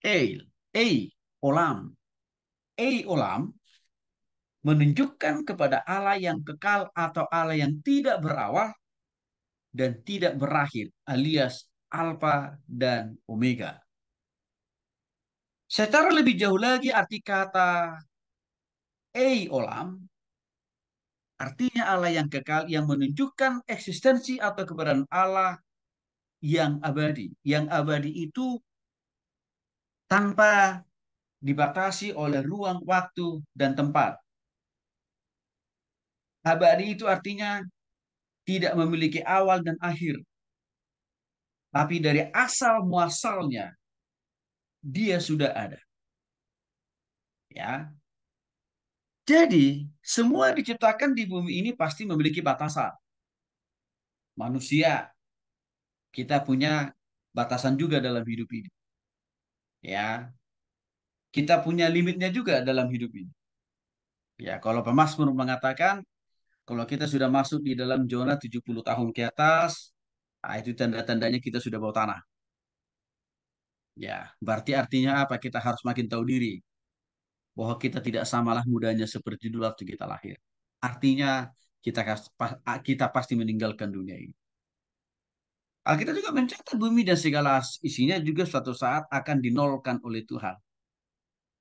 Ei, ei, olam. Ei, olam menunjukkan kepada Allah yang kekal atau Allah yang tidak berawal dan tidak berakhir, alias Alfa dan Omega. Secara lebih jauh lagi, arti kata Ei, olam artinya Allah yang kekal yang menunjukkan eksistensi atau keberadaan Allah yang abadi. Yang abadi itu tanpa dibatasi oleh ruang, waktu, dan tempat. Abadi itu artinya tidak memiliki awal dan akhir, tapi dari asal muasalnya dia sudah ada. Ya, jadi semua yang diciptakan di bumi ini pasti memiliki batasan. Manusia kita punya batasan juga dalam hidup ini. Ya, kita punya limitnya juga dalam hidup ini. Ya, kalau pemazmur mengatakan kalau kita sudah masuk di dalam zona 70 tahun ke atas, nah itu tanda-tandanya kita sudah bawa tanah. Ya, berarti artinya apa? Kita harus makin tahu diri bahwa kita tidak samalah mudanya seperti dulu waktu kita lahir. Artinya kita pasti meninggalkan dunia ini. Alkitab juga mencatat bumi dan segala isinya juga suatu saat akan dinolkan oleh Tuhan.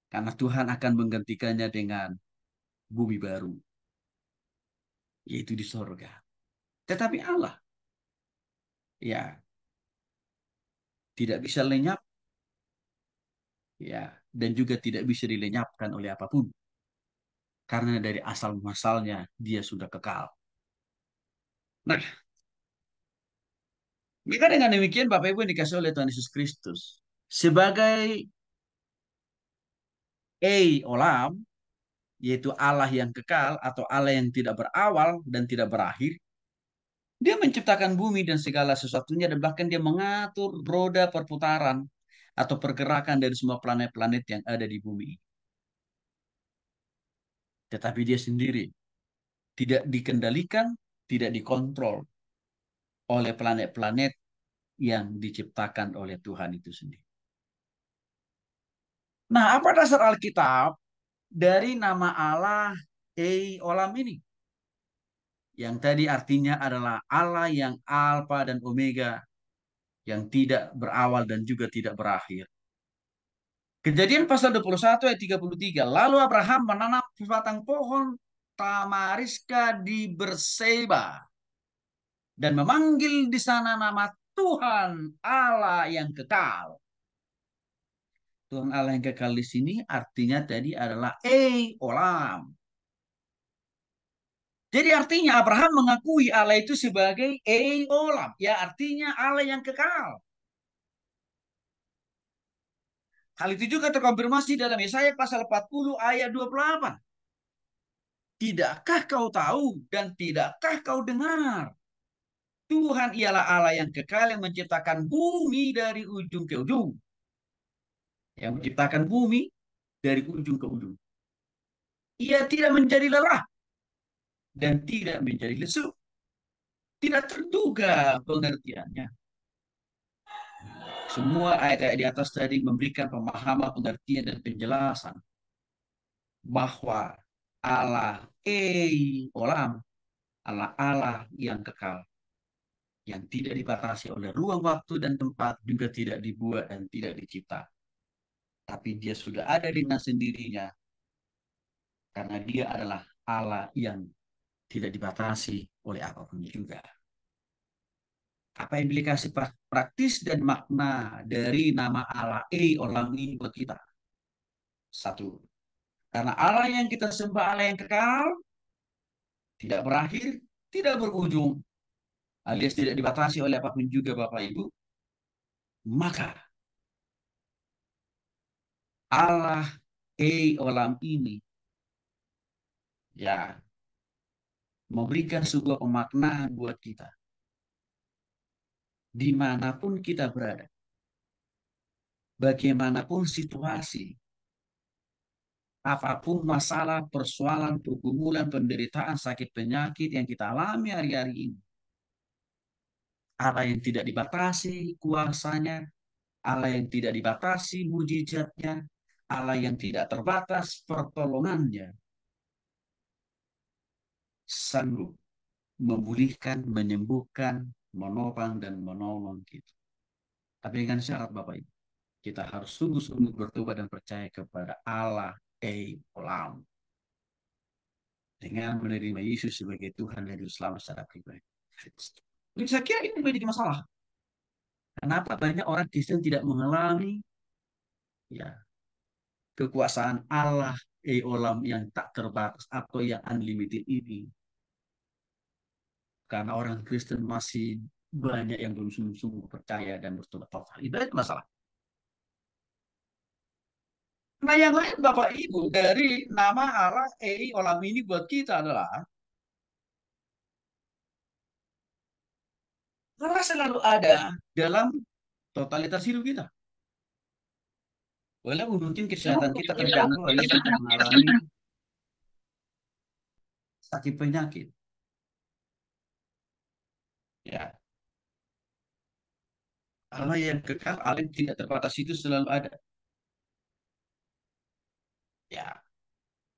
Karena Tuhan akan menggantikannya dengan bumi baru, yaitu di sorga. Tetapi Allah, ya, tidak bisa lenyap, ya, dan juga tidak bisa dilenyapkan oleh apapun. Karena dari asal muasalnya dia sudah kekal. Nah, maka dengan demikian Bapak Ibu yang dikasih oleh Tuhan Yesus Kristus sebagai olam, yaitu Allah yang kekal atau Allah yang tidak berawal dan tidak berakhir. Dia menciptakan bumi dan segala sesuatunya dan bahkan dia mengatur roda perputaran atau pergerakan dari semua planet-planet yang ada di bumi. Tetapi dia sendiri tidak dikendalikan, tidak dikontrol oleh planet-planet yang diciptakan oleh Tuhan itu sendiri. Nah, apa dasar Alkitab dari nama Allah Olam ini? Yang tadi artinya adalah Allah yang Alfa dan Omega, yang tidak berawal dan juga tidak berakhir. Kejadian pasal 21 ayat 33. Lalu Abraham menanam sebatang pohon tamariska di Berseba dan memanggil di sana nama Tuhan Allah yang kekal. Tuhan Allah yang kekal di sini artinya tadi adalah olam. Jadi artinya Abraham mengakui Allah itu sebagai olam. Ya artinya Allah yang kekal. Hal itu juga terkonfirmasi dalam Yesaya pasal 40 ayat 28. Tidakkah kau tahu dan tidakkah kau dengar? Tuhan ialah Allah yang kekal yang menciptakan bumi dari ujung ke ujung. Yang menciptakan bumi dari ujung ke ujung. Ia tidak menjadi lelah dan tidak menjadi lesu. Tidak terduga pengertiannya. Semua ayat-ayat di atas tadi memberikan pemahaman, pengertian, dan penjelasan bahwa Allah olam, Allah Allah yang kekal, yang tidak dibatasi oleh ruang, waktu, dan tempat, juga tidak dibuat dan tidak dicipta. Tapi dia sudah ada dengan sendirinya, karena dia adalah Allah yang tidak dibatasi oleh apapun juga. Apa implikasi praktis dan makna dari nama Allah olam ini buat kita? Satu, karena Allah yang kita sembah Allah yang kekal, tidak berakhir, tidak berujung, alias tidak dibatasi oleh apapun juga Bapak Ibu, maka Allah olam ini ya memberikan sebuah pemaknaan buat kita dimanapun kita berada, bagaimanapun situasi, apapun masalah, persoalan, pergumulan, penderitaan, sakit, penyakit yang kita alami hari-hari ini. Allah yang tidak dibatasi kuasanya, Allah yang tidak dibatasi mujizatnya, Allah yang tidak terbatas pertolongannya, sanggup memulihkan, menyembuhkan, menopang, dan menolong kita. Tapi dengan syarat Bapak Ibu, kita harus sungguh-sungguh bertobat dan percaya kepada Allah Olam dengan menerima Yesus sebagai Tuhan dan Juru Selamat secara pribadi. Jadi saya kira ini menjadi masalah. Kenapa banyak orang Kristen tidak mengalami ya kekuasaan Allah Olam yang tak terbatas atau yang unlimited ini? Karena orang Kristen masih banyak yang belum sungguh-sungguh percaya dan bertobat total. Itu masalah. Nah, yang lain Bapak Ibu dari nama Allah Olam ini buat kita adalah Allah selalu ada dalam totalitas hidup kita. Walaupun mungkin kesehatan kita terganggu, atau kita mengalami sakit penyakit. Ya, Allah yang kekal, Allah yang tidak terbatas itu selalu ada. Ya,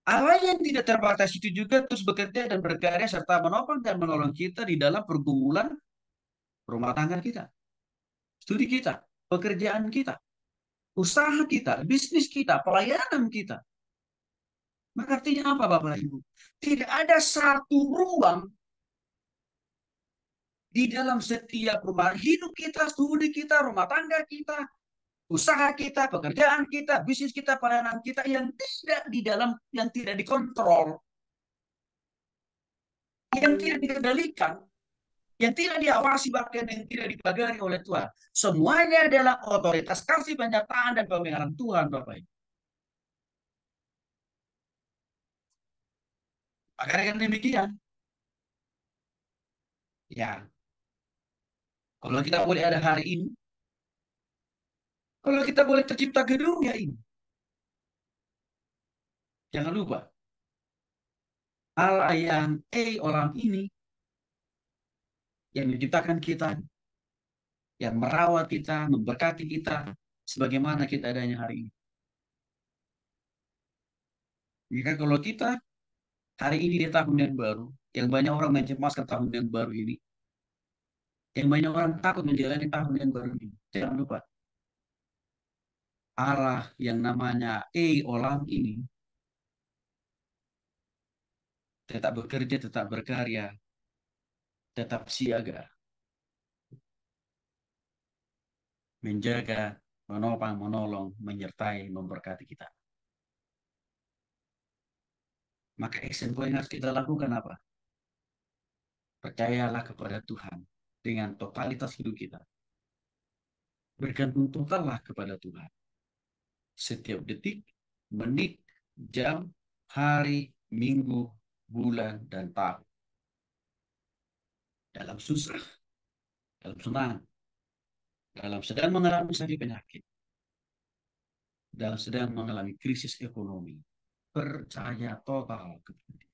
Allah yang tidak terbatas itu juga terus bekerja dan berkarya serta menopang dan menolong kita di dalam pergumulan rumah tangga kita, studi kita, pekerjaan kita, usaha kita, bisnis kita, pelayanan kita. Maka artinya apa Bapak Ibu? Tidak ada satu ruang di dalam setiap rumah hidup kita, studi kita, rumah tangga kita, usaha kita, pekerjaan kita, bisnis kita, pelayanan kita yang tidak di dalam, yang tidak dikontrol, yang tidak dikendalikan, yang tidak diawasi, bahkan yang tidak dipagari oleh Tuhan. Semuanya adalah otoritas kasih penyertaan dan pemeliharaan Tuhan, Bapak Ibu. Maka dengan demikian, ya, kalau kita boleh ada hari ini, kalau kita boleh tercipta ke dunia ini, jangan lupa, Allah yang orang ini, yang menciptakan kita, yang merawat kita, memberkati kita, sebagaimana kita adanya hari ini. Jika kalau kita hari ini di tahun yang baru, yang banyak orang mencemaskan tahun yang baru ini, yang banyak orang takut menjalani tahun yang baru ini. Jangan lupa, Allah yang namanya Olam ini tetap bekerja, tetap berkarya, tetap siaga, menjaga, menopang, menolong, menyertai, memberkati kita. Maka action point yang harus kita lakukan apa? Percayalah kepada Tuhan dengan totalitas hidup kita. Bergantung totallah kepada Tuhan. Setiap detik, menit, jam, hari, minggu, bulan, dan tahun. Dalam susah, dalam senang, dalam sedang mengalami sakit penyakit, dalam sedang mengalami krisis ekonomi. Percaya total kepada Dia.